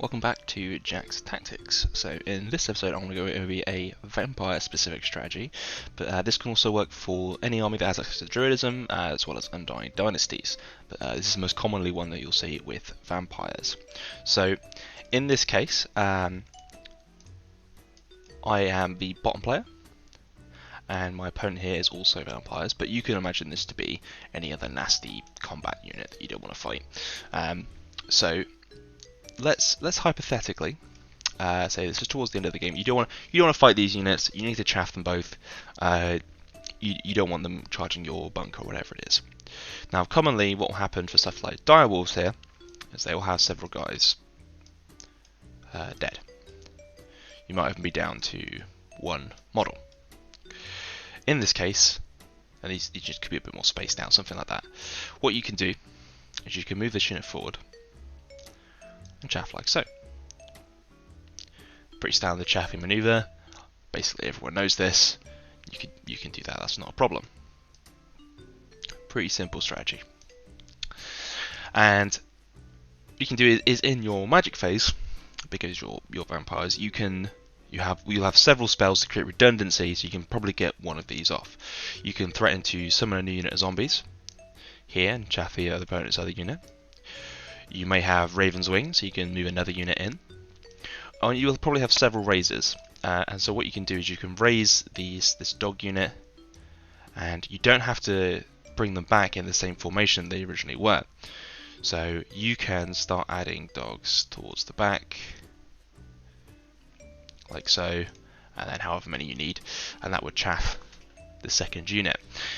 Welcome back to Jack's Tactics. So in this episode I'm going to go over a vampire specific strategy, but this can also work for any army that has access to druidism as well as undying dynasties, but this is the most commonly one that you'll see with vampires. So in this case I am the bottom player and my opponent here is also vampires, but you can imagine this to be any other nasty combat unit that you don't want to fight. So let's hypothetically say this is towards the end of the game. You don't want to fight these units. You need to chaff them both. You don't want them charging your bunker or whatever it is. Now, commonly, what will happen for stuff like direwolves here is they will have several guys dead. You might even be down to one model. In this case, and these just could be a bit more spaced out, something like that. What you can do is you can move this unit forward and chaff like so. Pretty standard chaffing maneuver. Basically everyone knows this. You can do that, that's not a problem. Pretty simple strategy. And you can do is in your magic phase, because you're vampires, you'll have several spells to create redundancy, so you can probably get one of these off. You can threaten to summon a new unit of zombies here and chaff the opponent's other unit. You may have Raven's Wing, so you can move another unit in. And you will probably have several raises. And so what you can do is you can raise this dog unit, and you don't have to bring them back in the same formation they originally were. So you can start adding dogs towards the back, like so, and then however many you need, and that would chaff the second unit.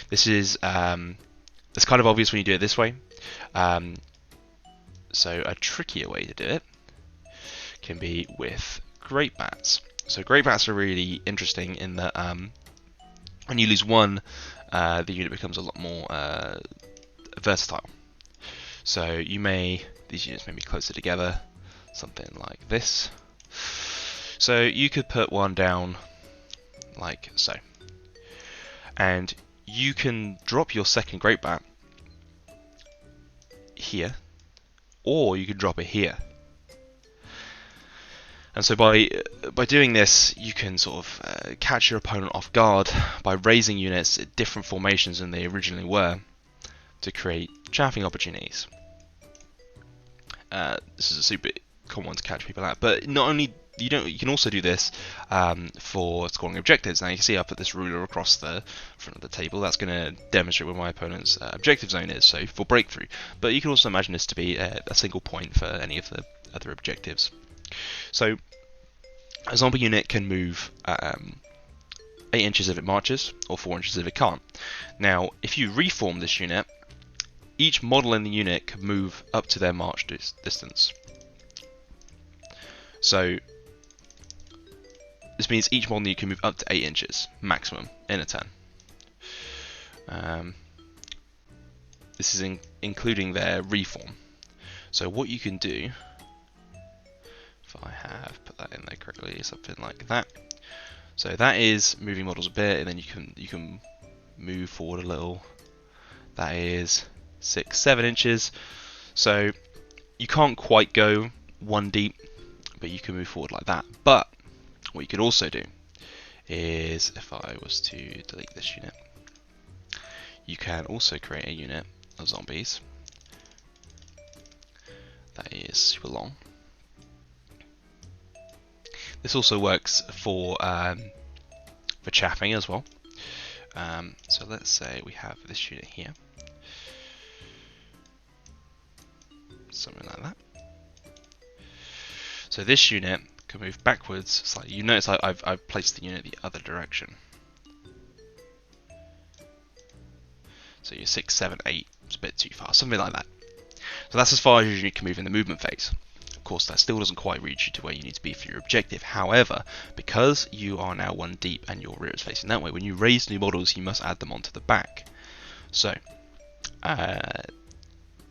This is it's kind of obvious when you do it this way. So a trickier way to do it can be with great bats. So great bats are really interesting in that when you lose one, the unit becomes a lot more versatile. So these units may be closer together, something like this. So you could put one down like so, and you can drop your second great bat here, or you can drop it here. And so by doing this, you can sort of catch your opponent off guard by raising units at different formations than they originally were to create chaffing opportunities. This is a super common one to catch people out, but not only you can also do this for scoring objectives. Now you can see I put this ruler across the front of the table. That's going to demonstrate where my opponent's objective zone is, so for breakthrough. But you can also imagine this to be a single point for any of the other objectives. So a zombie unit can move 8 inches if it marches, or 4 inches if it can't. Now if you reform this unit, each model in the unit can move up to their march distance. So this means each model you can move up to 8 inches maximum in a turn. This is including their reform. So what you can do, if I have put that in there correctly, something like that. So that is moving models a bit, and then you can move forward a little. That is 6-7 inches. So you can't quite go one deep, but you can move forward like that. But what you could also do is, if I was to delete this unit, you can also create a unit of zombies that is super long. This also works for chaffing as well. So let's say we have this unit here, something like that. So this unit can move backwards slightly. You notice I've placed the unit the other direction. So you're 6, 7, 8. It's a bit too far, something like that. So that's as far as you can move in the movement phase. Of course, that still doesn't quite reach you to where you need to be for your objective. However, because you are now one deep and your rear is facing that way, when you raise new models, you must add them onto the back. So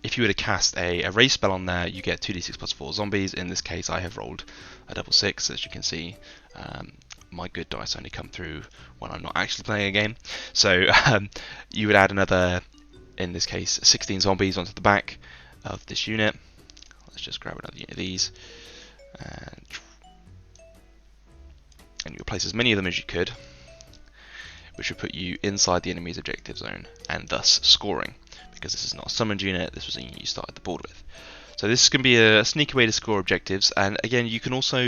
if you were to cast a raise spell on there, you get 2d6 plus 4 zombies. In this case, I have rolled a double 6, as you can see. My good dice only come through when I'm not actually playing a game. So you would add another, in this case, 16 zombies onto the back of this unit. Let's just grab another unit of these. and you place as many of them as you could, which would put you inside the enemy's objective zone, and thus scoring, because this is not a summoned unit, this was a unit you started the board with. So this can be a sneaky way to score objectives, and again, you can also,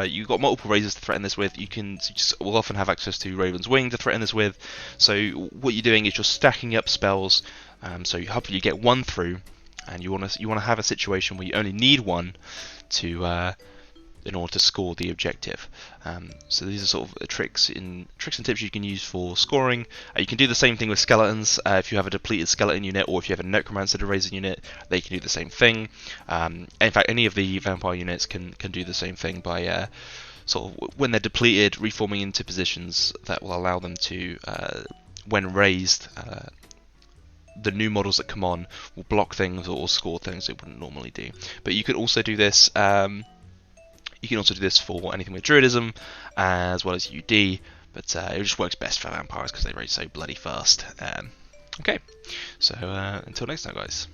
you've got multiple razors to threaten this with. We'll often have access to Raven's Wing to threaten this with, so what you're doing is you're stacking up spells, so hopefully you get one through, and you want to have a situation where you only need one to in order to score the objective. So these are sort of tricks and tips you can use for scoring. You can do the same thing with skeletons. If you have a depleted skeleton unit, or if you have a necromancer razor unit, they can do the same thing. In fact, any of the vampire units can do the same thing by sort of, when they're depleted, reforming into positions that will allow them to, when raised, the new models that come on will block things or score things it wouldn't normally do. But you could also do this. You can also do this for anything with Druidism, as well as UD, but it just works best for vampires because they raise so bloody fast. Okay, so until next time, guys.